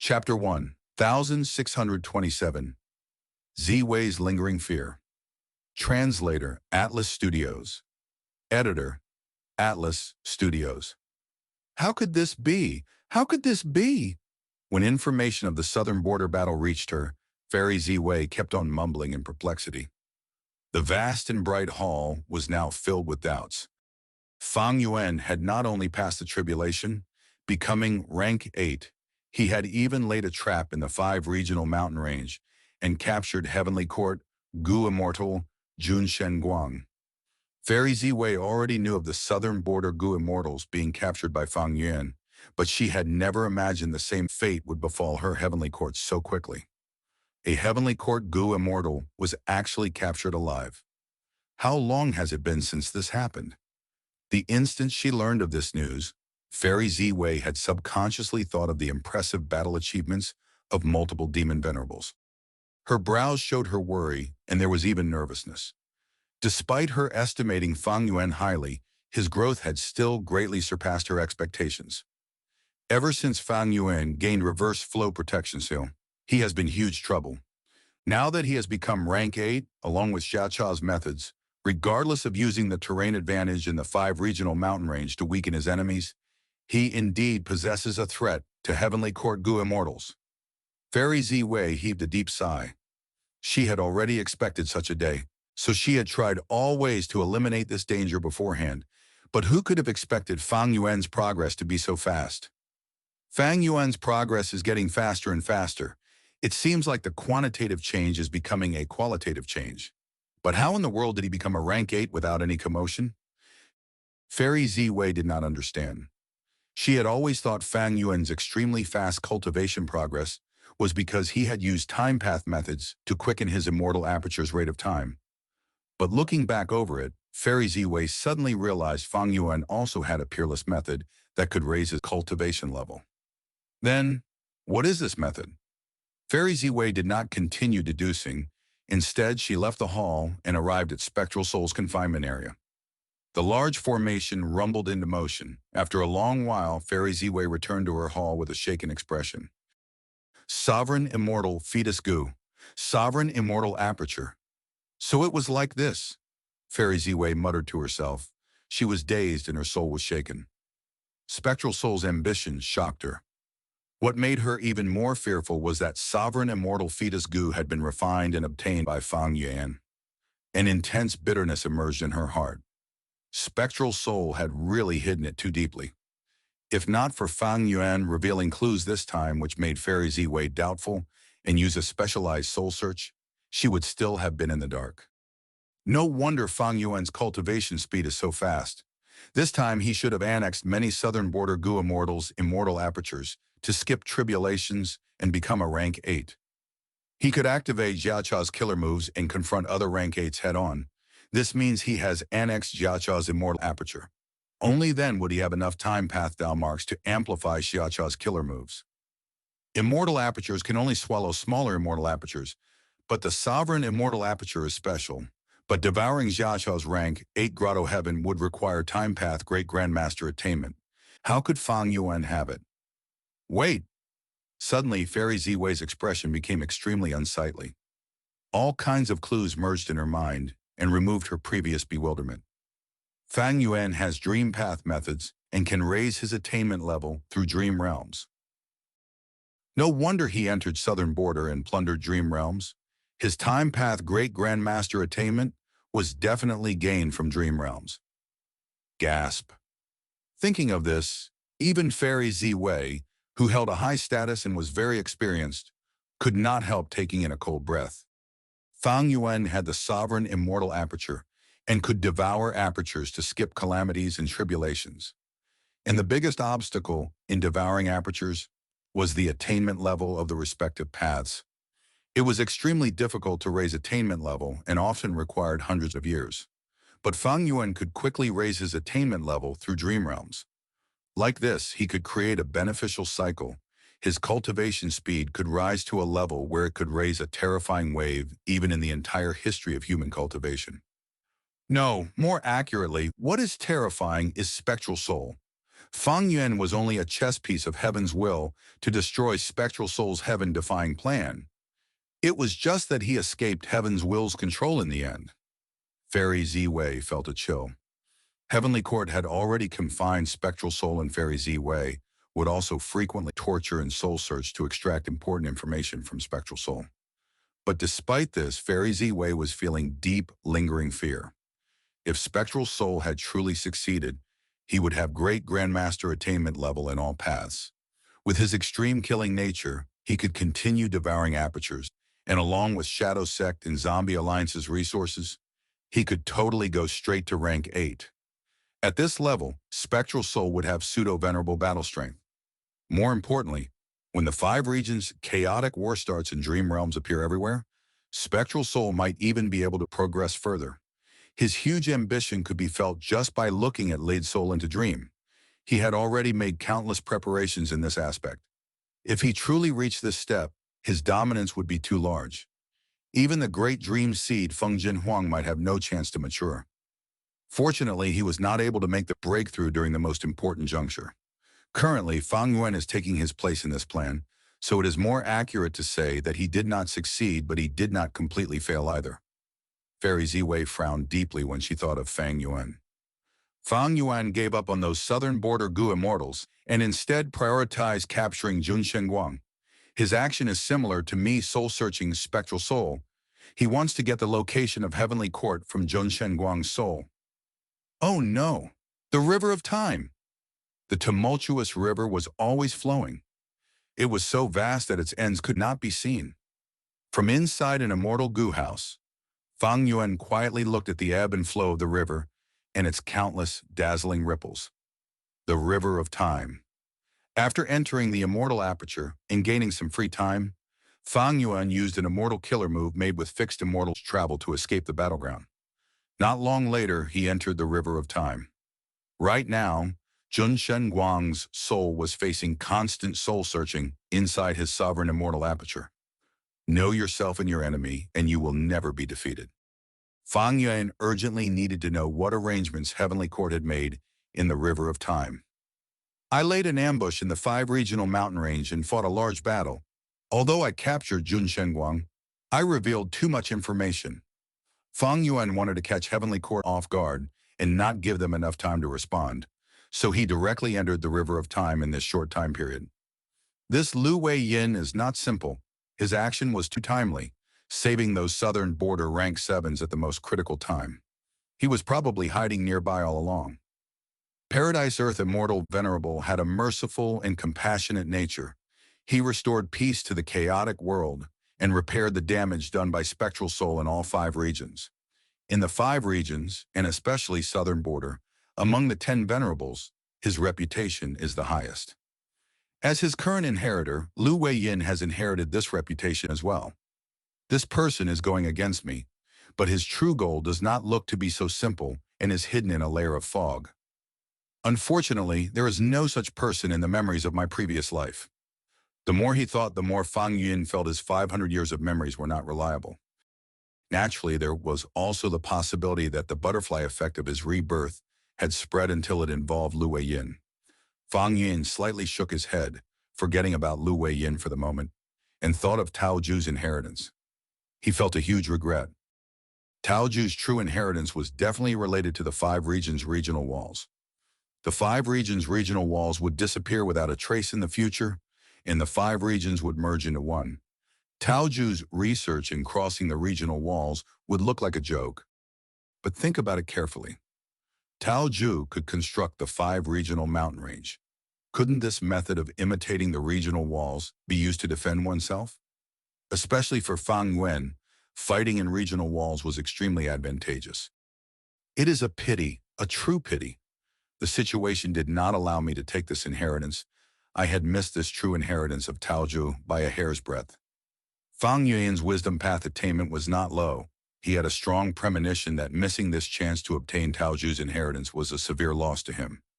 Chapter 1, 1627. Z-Way's Lingering Fear. Translator, Atlas Studios. Editor, Atlas Studios. How could this be? How could this be? When information of the southern border battle reached her, Fairy Z-Way kept on mumbling in perplexity. The vast and bright hall was now filled with doubts. Fang Yuan had not only passed the tribulation, becoming rank 8, he had even laid a trap in the 5 regional mountain range and captured Heavenly Court, Gu Immortal, Jun Shen Guang. Fairy Z-Way already knew of the southern border Gu Immortals being captured by Fang Yuan, but she had never imagined the same fate would befall her Heavenly Court so quickly. A Heavenly Court Gu Immortal was actually captured alive. How long has it been since this happened? The instant she learned of this news, Fairy Z-Way had subconsciously thought of the impressive battle achievements of multiple demon venerables. Her brows showed her worry, and there was even nervousness. Despite her estimating Fang Yuan highly, his growth had still greatly surpassed her expectations. Ever since Fang Yuan gained reverse flow protection seal, he has been huge trouble. Now that he has become rank 8, along with Xiacha's methods, regardless of using the terrain advantage in the 5 regional mountain range to weaken his enemies, he indeed possesses a threat to Heavenly Court Gu Immortals. Fairy Z-Way heaved a deep sigh. She had already expected such a day, so she had tried all ways to eliminate this danger beforehand, but who could have expected Fang Yuan's progress to be so fast? Fang Yuan's progress is getting faster and faster. It seems like the quantitative change is becoming a qualitative change. But how in the world did he become a rank 8 without any commotion? Fairy Z-Way did not understand. She had always thought Fang Yuan's extremely fast cultivation progress was because he had used time path methods to quicken his immortal aperture's rate of time. But looking back over it, Fairy Z-Way suddenly realized Fang Yuan also had a peerless method that could raise his cultivation level. Then, what is this method? Fairy Z-Way did not continue deducing. Instead, she left the hall and arrived at Spectral Soul's confinement area. The large formation rumbled into motion. After a long while, Fairy Z-Way returned to her hall with a shaken expression. Sovereign Immortal Fetus Gu. Sovereign Immortal Aperture. So it was like this, Fairy Z-Way muttered to herself. She was dazed and her soul was shaken. Spectral Soul's ambition shocked her. What made her even more fearful was that Sovereign Immortal Fetus Gu had been refined and obtained by Fang Yuan. An intense bitterness emerged in her heart. Spectral Soul had really hidden it too deeply. If not for Fang Yuan revealing clues this time which made Fairy Z-Way doubtful and use a specialized soul search, she would still have been in the dark. No wonder Fang Yuan's cultivation speed is so fast. This time he should have annexed many southern border Gu Immortals' immortal apertures to skip tribulations and become a rank 8. He could activate Xiacha's killer moves and confront other rank 8s head-on. This means he has annexed Xiacha's immortal aperture. Only then would he have enough time path dial marks to amplify Xiacha's killer moves. Immortal apertures can only swallow smaller immortal apertures, but the sovereign immortal aperture is special. But devouring Xiacha's rank 8 Grotto Heaven would require time path Great Grandmaster attainment. How could Fang Yuan have it? Wait! Suddenly, Fairy Z-Way's expression became extremely unsightly. All kinds of clues merged in her mind and removed her previous bewilderment. Fang Yuan has dream path methods and can raise his attainment level through dream realms. No wonder he entered southern border and plundered dream realms. His time path Great Grandmaster attainment was definitely gained from dream realms. Gasp. Thinking of this, even Fairy Z-Way, who held a high status and was very experienced, could not help taking in a cold breath. Fang Yuan had the sovereign immortal aperture and could devour apertures to skip calamities and tribulations. And the biggest obstacle in devouring apertures was the attainment level of the respective paths. It was extremely difficult to raise attainment level and often required hundreds of years. But Fang Yuan could quickly raise his attainment level through dream realms. Like this, he could create a beneficial cycle. His cultivation speed could rise to a level where it could raise a terrifying wave even in the entire history of human cultivation. No, more accurately, what is terrifying is Spectral Soul. Fang Yuan was only a chess piece of heaven's will to destroy Spectral Soul's heaven-defying plan. It was just that he escaped heaven's will's control in the end. Fairy Ziwei felt a chill. Heavenly Court had already confined Spectral Soul, and Fairy Ziwei would also frequently torture and soul search to extract important information from Spectral Soul. But despite this, Fairy Ziwei was feeling deep, lingering fear. If Spectral Soul had truly succeeded, he would have great Grandmaster attainment level in all paths. With his extreme killing nature, he could continue devouring apertures, and along with Shadow Sect and Zombie Alliance's resources, he could totally go straight to rank 8. At this level, Spectral Soul would have pseudo-venerable battle strength. More importantly, when the 5 regions' chaotic war starts and dream realms appear everywhere, Spectral Soul might even be able to progress further. His huge ambition could be felt just by looking at Laid Soul into Dream. He had already made countless preparations in this aspect. If he truly reached this step, his dominance would be too large. Even the great dream seed Feng Jinhuang might have no chance to mature. Fortunately, he was not able to make the breakthrough during the most important juncture. Currently, Fang Yuan is taking his place in this plan, so it is more accurate to say that he did not succeed, but he did not completely fail either. Fairy Ziwei frowned deeply when she thought of Fang Yuan. Fang Yuan gave up on those southern border Gu immortals and instead prioritized capturing Jun Shenguang. His action is similar to me soul-searching Spectral Soul. He wants to get the location of Heavenly Court from Jun Shenguang's soul. Oh no! The River of Time! The tumultuous river was always flowing. It was so vast that its ends could not be seen. From inside an immortal Gu house, Fang Yuan quietly looked at the ebb and flow of the river and its countless, dazzling ripples. The River of Time. After entering the immortal aperture and gaining some free time, Fang Yuan used an immortal killer move made with fixed immortal travel to escape the battleground. Not long later, he entered the River of Time. Right now, Jun Shenguang's soul was facing constant soul-searching inside his sovereign immortal aperture. Know yourself and your enemy, and you will never be defeated. Fang Yuan urgently needed to know what arrangements Heavenly Court had made in the River of Time. I laid an ambush in the 5 regional mountain range and fought a large battle. Although I captured Jun Shenguang, I revealed too much information. Fang Yuan wanted to catch Heavenly Court off guard and not give them enough time to respond, so he directly entered the River of Time in this short time period. This Lu Wei Yin is not simple. His action was too timely, saving those southern border rank 7s at the most critical time. He was probably hiding nearby all along. Paradise Earth Immortal Venerable had a merciful and compassionate nature. He restored peace to the chaotic world and repaired the damage done by Spectral Soul in all 5 regions. In the 5 regions, and especially southern border, among the 10 venerables, his reputation is the highest. As his current inheritor, Lu Wei Yin has inherited this reputation as well. This person is going against me, but his true goal does not look to be so simple and is hidden in a layer of fog. Unfortunately, there is no such person in the memories of my previous life. The more he thought, the more Fang Yuan felt his 500 years of memories were not reliable. Naturally, there was also the possibility that the butterfly effect of his rebirth had spread until it involved Lu Wei Yin. Fang Yuan slightly shook his head, forgetting about Lu Wei Yin for the moment, and thought of Tao Ju's inheritance. He felt a huge regret. Tao Ju's true inheritance was definitely related to the 5 regions' regional walls. The 5 regions' regional walls would disappear without a trace in the future, and the 5 regions would merge into one. Tao Ju's research in crossing the regional walls would look like a joke. But think about it carefully. Tao Ju could construct the 5 regional mountain range. Couldn't this method of imitating the regional walls be used to defend oneself? Especially for Fang Yuan, fighting in regional walls was extremely advantageous. It is a pity, a true pity. The situation did not allow me to take this inheritance. I had missed this true inheritance of Tao Ju by a hair's breadth. Fang Yuan's wisdom path attainment was not low. He had a strong premonition that missing this chance to obtain Tao Ju's inheritance was a severe loss to him.